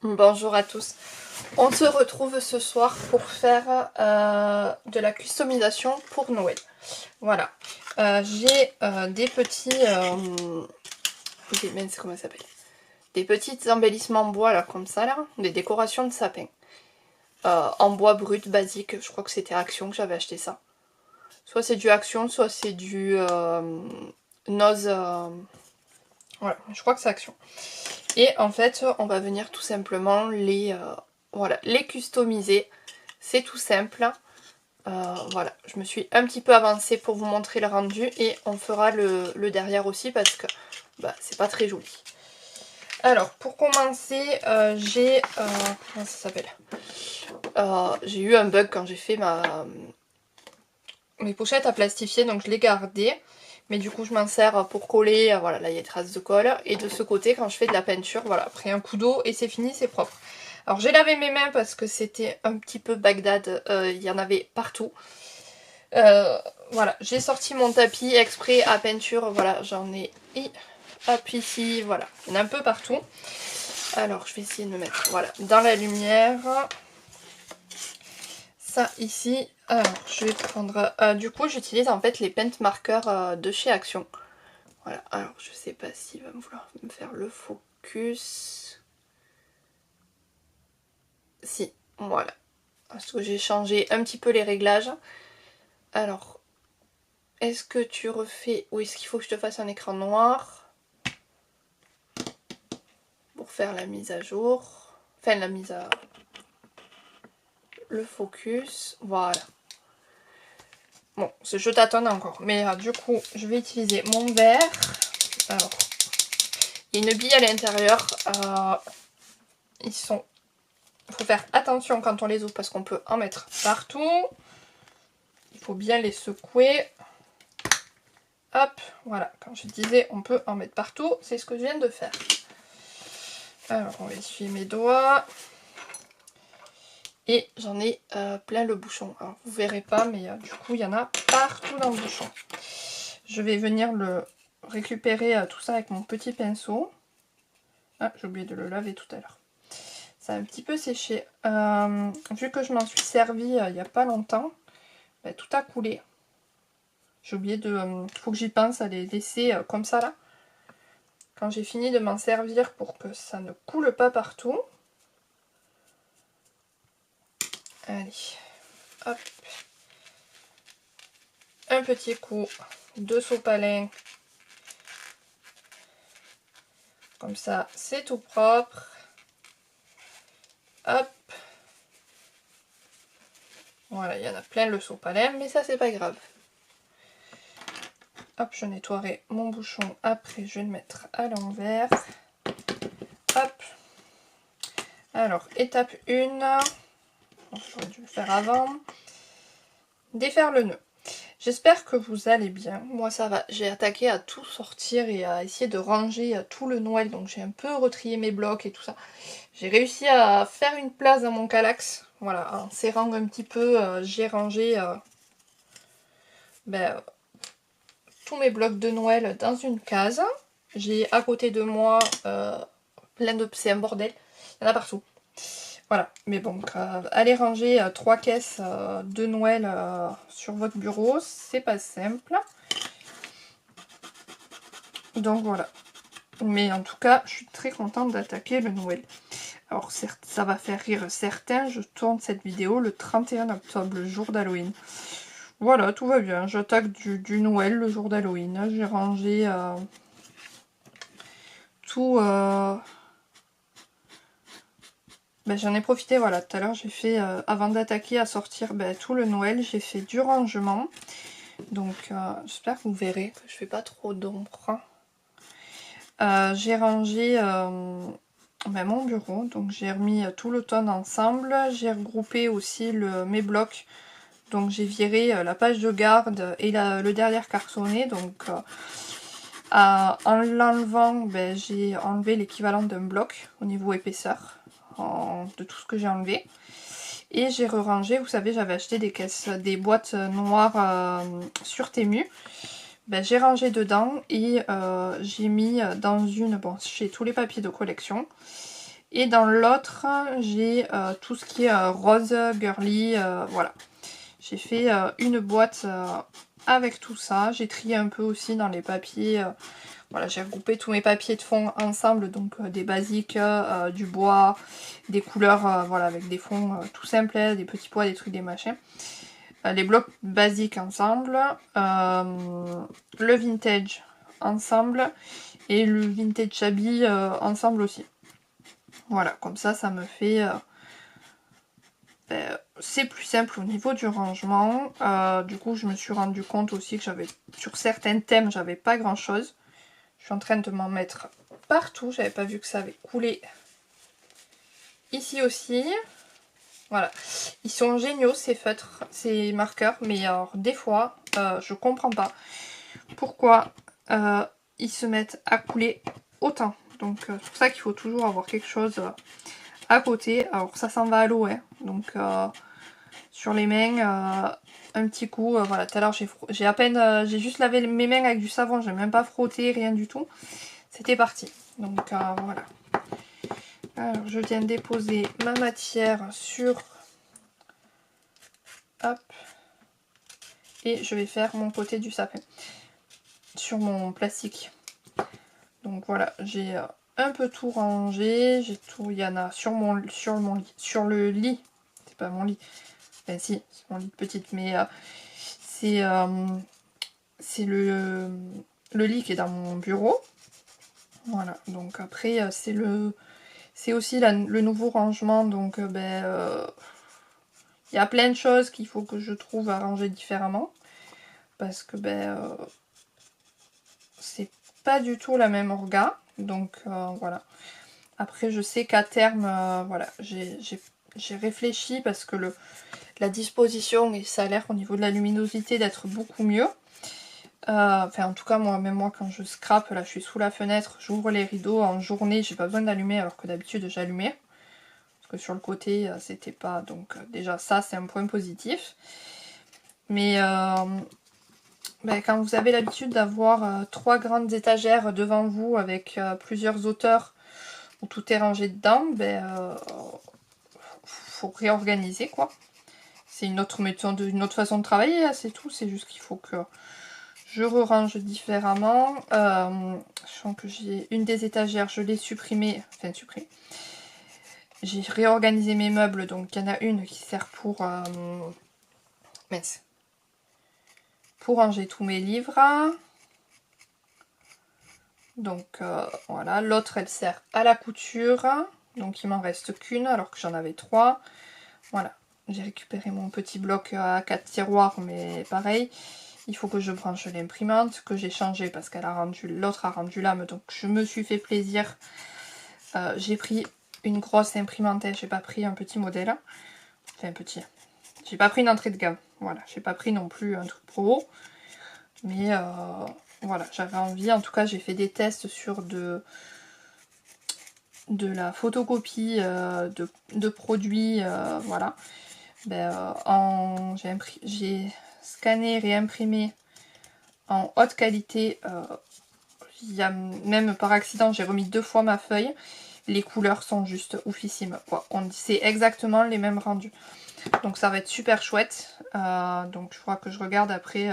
Bonjour à tous. On se retrouve ce soir pour faire de la customisation pour Noël. Voilà. J'ai des petits... comment ça s'appelle? Des petits embellissements en bois là, comme ça là. Des décorations de sapin. En bois brut basique. Je crois que c'était Action que j'avais acheté ça. Soit c'est du Action, soit c'est du Noz. Voilà, je crois que c'est Action. Et en fait, on va venir tout simplement les customiser. C'est tout simple. Voilà, je me suis un petit peu avancée pour vous montrer le rendu et on fera le derrière aussi parce que c'est pas très joli. Alors, pour commencer, comment ça s'appelle? J'ai eu un bug quand j'ai fait mes pochettes à plastifier, donc je l'ai gardé. Mais du coup, je m'en sers pour coller. Voilà, là, il y a des traces de colle. Et de ce côté, quand je fais de la peinture, voilà, après un coup d'eau et c'est fini, c'est propre. Alors, j'ai lavé mes mains parce que c'était un petit peu Bagdad. Il y en avait partout. Voilà, j'ai sorti mon tapis exprès à peinture. Voilà, j'en ai... Hop, ici, voilà. Il y en a un peu partout. Alors, je vais essayer de me mettre, voilà, dans la lumière. Ça ici, alors je vais prendre, du coup j'utilise en fait les paint marqueurs de chez Action. Voilà, alors je sais pas s'il va me vouloir me faire le focus. Si, voilà. Parce que j'ai changé un petit peu les réglages. Alors, est-ce que tu refais, ou est-ce qu'il faut que je te fasse un écran noir pour faire la mise à jour, enfin la mise à... le focus, voilà. Bon, je tâtonne encore, mais du coup, je vais utiliser mon verre. Alors, il y a une bille à l'intérieur. Il faut faire attention quand on les ouvre parce qu'on peut en mettre partout. Il faut bien les secouer. Hop, voilà. Quand je disais on peut en mettre partout, c'est ce que je viens de faire. Alors, on va essuyer mes doigts. Et j'en ai plein le bouchon. Alors, vous verrez pas, mais du coup, il y en a partout dans le bouchon. Je vais venir le récupérer tout ça avec mon petit pinceau. Ah, j'ai oublié de le laver tout à l'heure. Ça a un petit peu séché. Vu que je m'en suis servi il n'y a pas longtemps, tout a coulé. J'ai oublié de... faut que j'y pense à les laisser comme ça là. Quand j'ai fini de m'en servir pour que ça ne coule pas partout. Allez, hop. Un petit coup de sopalin. Comme ça, c'est tout propre. Hop. Voilà, il y en a plein le sopalin, mais ça c'est pas grave. Hop, je nettoierai mon bouchon. Après, je vais le mettre à l'envers. Hop. Alors, étape 1. J'aurais dû le faire avant. Défaire le nœud. J'espère que vous allez bien. Moi ça va. J'ai attaqué à tout sortir et à essayer de ranger tout le Noël. Donc j'ai un peu retrié mes blocs et tout ça. J'ai réussi à faire une place dans mon Kallax. Voilà, en serrant un petit peu, j'ai rangé tous mes blocs de Noël dans une case. J'ai à côté de moi plein de... C'est un bordel. Il y en a partout. Voilà, mais bon, aller ranger 3 caisses de Noël sur votre bureau, c'est pas simple. Donc voilà. Mais en tout cas, je suis très contente d'attaquer le Noël. Alors certes, ça va faire rire certains, je tourne cette vidéo le 31 octobre, le jour d'Halloween. Voilà, tout va bien, j'attaque du Noël le jour d'Halloween. J'ai rangé tout... j'en ai profité, voilà, tout à l'heure j'ai fait, avant d'attaquer à sortir tout le Noël, j'ai fait du rangement. Donc j'espère que vous verrez que je fais pas trop d'ombre. J'ai rangé mon bureau, donc j'ai remis tout l'automne ensemble. J'ai regroupé aussi mes blocs. Donc j'ai viré la page de garde et le derrière cartonné. Donc en l'enlevant, j'ai enlevé l'équivalent d'un bloc au niveau épaisseur de tout ce que j'ai enlevé. Et j'ai re-rangé, vous savez, j'avais acheté des boîtes noires sur Temu. J'ai rangé dedans et j'ai mis dans une... Bon, j'ai tous les papiers de collection. Et dans l'autre, j'ai tout ce qui est rose, girly, voilà. J'ai fait une boîte avec tout ça. J'ai trié un peu aussi dans les papiers. Voilà, j'ai regroupé tous mes papiers de fond ensemble, donc des basiques, du bois, des couleurs, voilà, avec des fonds tout simples, des petits pois, des trucs, des machins. Les blocs basiques ensemble, le vintage ensemble et le vintage shabby ensemble aussi. Voilà, comme ça, ça me fait... c'est plus simple au niveau du rangement. Du coup, je me suis rendu compte aussi que j'avais, sur certains thèmes, j'avais pas grand chose. Je suis en train de m'en mettre partout. J'avais pas vu que ça avait coulé ici aussi. Voilà. Ils sont géniaux ces feutres, ces marqueurs. Mais alors, des fois, je comprends pas pourquoi ils se mettent à couler autant. Donc, c'est pour ça qu'il faut toujours avoir quelque chose à côté. Alors, ça s'en va à l'eau, hein. Donc, sur les mains, un petit coup. Voilà, tout à l'heure, j'ai à peine... j'ai juste lavé mes mains avec du savon. J'ai même pas frotté, rien du tout. C'était parti. Donc, voilà. Alors, je viens de déposer ma matière sur... Hop. Et je vais faire mon côté du sapin. Sur mon plastique. Donc, voilà. J'ai un peu tout rangé. J'ai tout... Il y en a sur mon lit. Sur le lit. C'est pas mon lit. Enfin, si. C'est mon lit de petite. Mais c'est le lit qui est dans mon bureau. Voilà. Donc, après, c'est aussi le nouveau rangement. Donc, il y a plein de choses qu'il faut que je trouve à ranger différemment. Parce que c'est pas du tout la même orga. Donc voilà. Après je sais qu'à terme, voilà, j'ai réfléchi parce que la disposition et ça a l'air au niveau de la luminosité d'être beaucoup mieux. Enfin en tout cas même moi quand je scrape, là je suis sous la fenêtre, j'ouvre les rideaux en journée, j'ai pas besoin d'allumer alors que d'habitude j'allumais. Parce que sur le côté c'était pas, donc déjà ça c'est un point positif. Mais quand vous avez l'habitude d'avoir 3 grandes étagères devant vous avec plusieurs hauteurs où tout est rangé dedans, faut réorganiser quoi. C'est une autre méthode, une autre façon de travailler, hein, c'est tout. C'est juste qu'il faut que je re-range différemment. Je sens que j'ai une des étagères, je l'ai supprimée, enfin supprimée. J'ai réorganisé mes meubles, donc il y en a une qui sert pour mince, pour ranger tous mes livres. Donc voilà, l'autre elle sert à la couture, donc il m'en reste qu'une alors que j'en avais 3. Voilà, j'ai récupéré mon petit bloc à 4 tiroirs, mais pareil, il faut que je branche l'imprimante, que j'ai changé parce qu'elle a rendu, l'autre a rendu l'âme, donc je me suis fait plaisir. J'ai pris une grosse imprimante, j'ai pas pris un petit modèle, enfin petit, j'ai pas pris une entrée de gamme, voilà, j'ai pas pris non plus un truc pro, mais voilà, j'avais envie, en tout cas j'ai fait des tests sur de la photocopie de produits, voilà. J'ai scanné et réimprimé en haute qualité. Même par accident, j'ai remis 2 fois ma feuille. Les couleurs sont juste oufissimes, quoi. C'est exactement les mêmes rendus. Donc ça va être super chouette. Donc je crois que je regarde après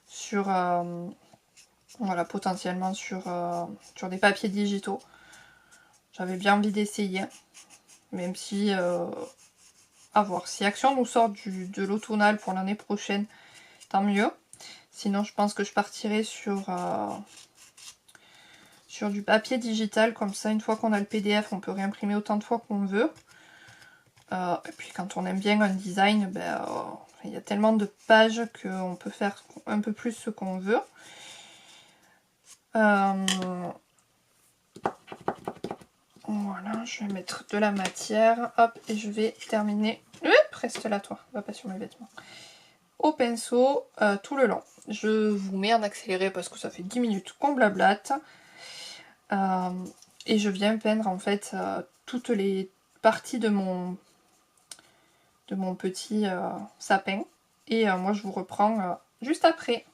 sur... voilà, potentiellement sur des papiers digitaux. J'avais bien envie d'essayer. Même si... à voir. Si Action nous sort de l'automnal pour l'année prochaine, tant mieux. Sinon, je pense que je partirai sur du papier digital. Comme ça, une fois qu'on a le PDF, on peut réimprimer autant de fois qu'on veut. Et puis, quand on aime bien un design, il y a tellement de pages qu'on peut faire un peu plus ce qu'on veut. Voilà, je vais mettre de la matière. Hop, et je vais terminer. Reste là, toi. Va pas sur mes vêtements. Au pinceau tout le long. Je vous mets en accéléré parce que ça fait 10 minutes qu'on blablate. Et je viens peindre en fait toutes les parties de mon petit sapin. Et moi je vous reprends juste après.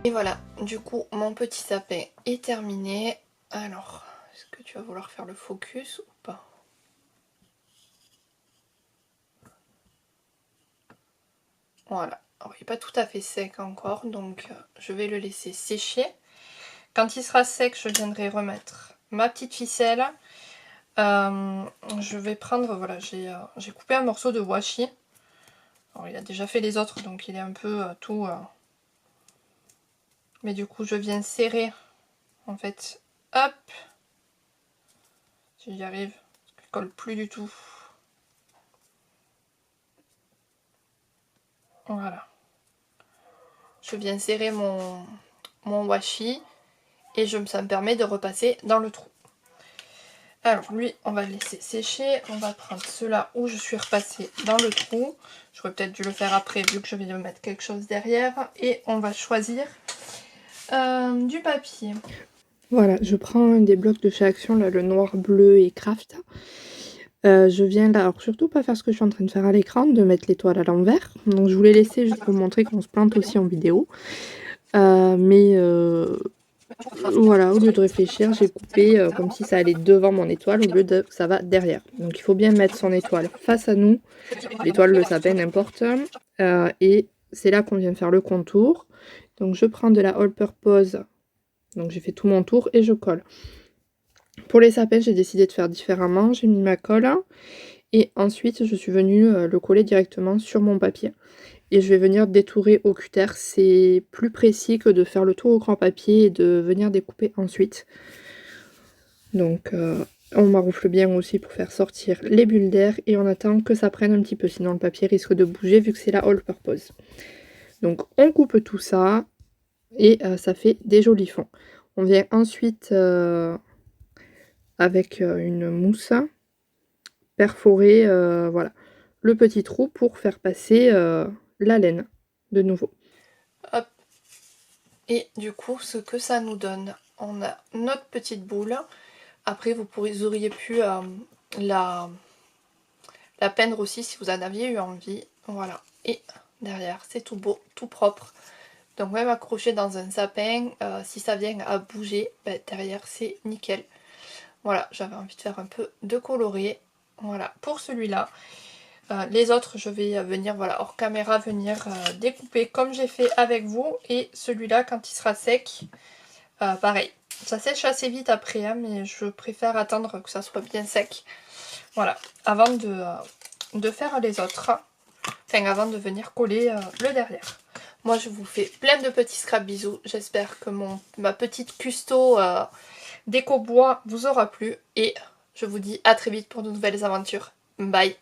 Et voilà, du coup mon petit sapin est terminé. Alors, est-ce que tu vas vouloir faire le focus ou pas? Voilà, alors il n'est pas tout à fait sec encore, donc je vais le laisser sécher. Quand il sera sec, je viendrai remettre ma petite ficelle. Je vais prendre, voilà, j'ai coupé un morceau de washi. Alors il a déjà fait les autres, donc il est un peu tout... Mais du coup, je viens serrer, en fait, hop, si j'y arrive, parce qu'il colle plus du tout. Voilà. Je viens serrer mon washi et ça me permet de repasser dans le trou. Alors lui, on va le laisser sécher. On va prendre ceux-là où je suis repassée dans le trou. J'aurais peut-être dû le faire après vu que je vais mettre quelque chose derrière. Et on va choisir du papier. Voilà, je prends un des blocs de chez Action, là, le noir, bleu et craft. Je viens là, alors surtout pas faire ce que je suis en train de faire à l'écran, de mettre l'étoile à l'envers. Donc je voulais laisser juste pour vous montrer qu'on se plante aussi en vidéo. Voilà, au lieu de réfléchir, j'ai coupé comme si ça allait devant mon étoile au lieu de que ça va derrière. Donc il faut bien mettre son étoile face à nous, l'étoile, le sapin, n'importe. Et c'est là qu'on vient faire le contour. Donc je prends de la all purpose, donc j'ai fait tout mon tour et je colle. Pour les sapins, j'ai décidé de faire différemment, j'ai mis ma colle et ensuite je suis venue le coller directement sur mon papier. Et je vais venir détourer au cutter, c'est plus précis que de faire le tour au grand papier et de venir découper ensuite. Donc on maroufle bien aussi pour faire sortir les bulles d'air et on attend que ça prenne un petit peu, sinon le papier risque de bouger vu que c'est la all purpose. Donc on coupe tout ça et ça fait des jolis fonds. On vient ensuite avec une mousse perforer voilà, le petit trou pour faire passer la laine de nouveau. Hop. Et du coup, ce que ça nous donne, on a notre petite boule. Après, vous auriez pu la peindre aussi si vous en aviez eu envie. Voilà. Et derrière, c'est tout beau, tout propre. Donc même accroché dans un sapin, si ça vient à bouger, ben, derrière c'est nickel. Voilà, j'avais envie de faire un peu de coloré. Voilà, pour celui-là. Les autres, je vais venir, voilà, hors caméra, venir découper comme j'ai fait avec vous. Et celui-là, quand il sera sec, pareil. Ça sèche assez vite après, hein, mais je préfère attendre que ça soit bien sec. Voilà, avant de faire les autres. Enfin, avant de venir coller le derrière. Moi, je vous fais plein de petits scrap bisous. J'espère que ma petite custo déco bois vous aura plu. Et je vous dis à très vite pour de nouvelles aventures. Bye!